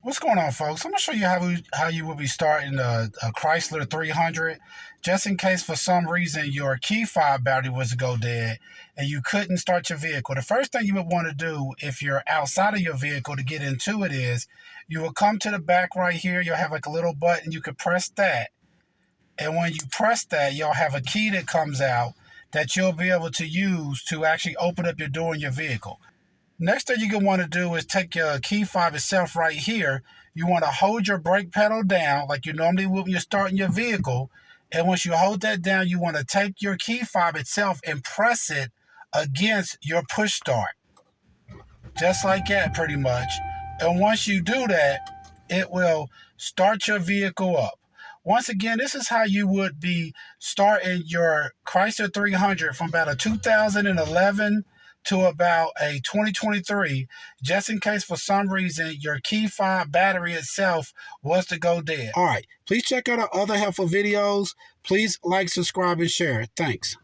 What's going on, folks? I'm going to show you how you will be starting a Chrysler 300, just in case for some reason your Key FOB battery was to go dead and you couldn't start your vehicle. The first thing you would want to do if you're outside of your vehicle to get into it is you will come to the back right here. You'll have like a little button. You could press that. And when you press that, you'll have a key that comes out that you'll be able to use to actually open up your door in your vehicle. Next thing you're going to want to do is take your Key FOB itself right here. You want to hold your brake pedal down like you normally would when you're starting your vehicle. And once you hold that down, you want to take your Key FOB itself and press it against your push start. Just like that, pretty much. And once you do that, it will start your vehicle up. Once again, this is how you would be starting your Chrysler 300 from about a 2011 to about a 2023, just in case for some reason your Key FOB battery itself was to go dead. All right, please check out our other helpful videos. Please like, subscribe, and share. Thanks.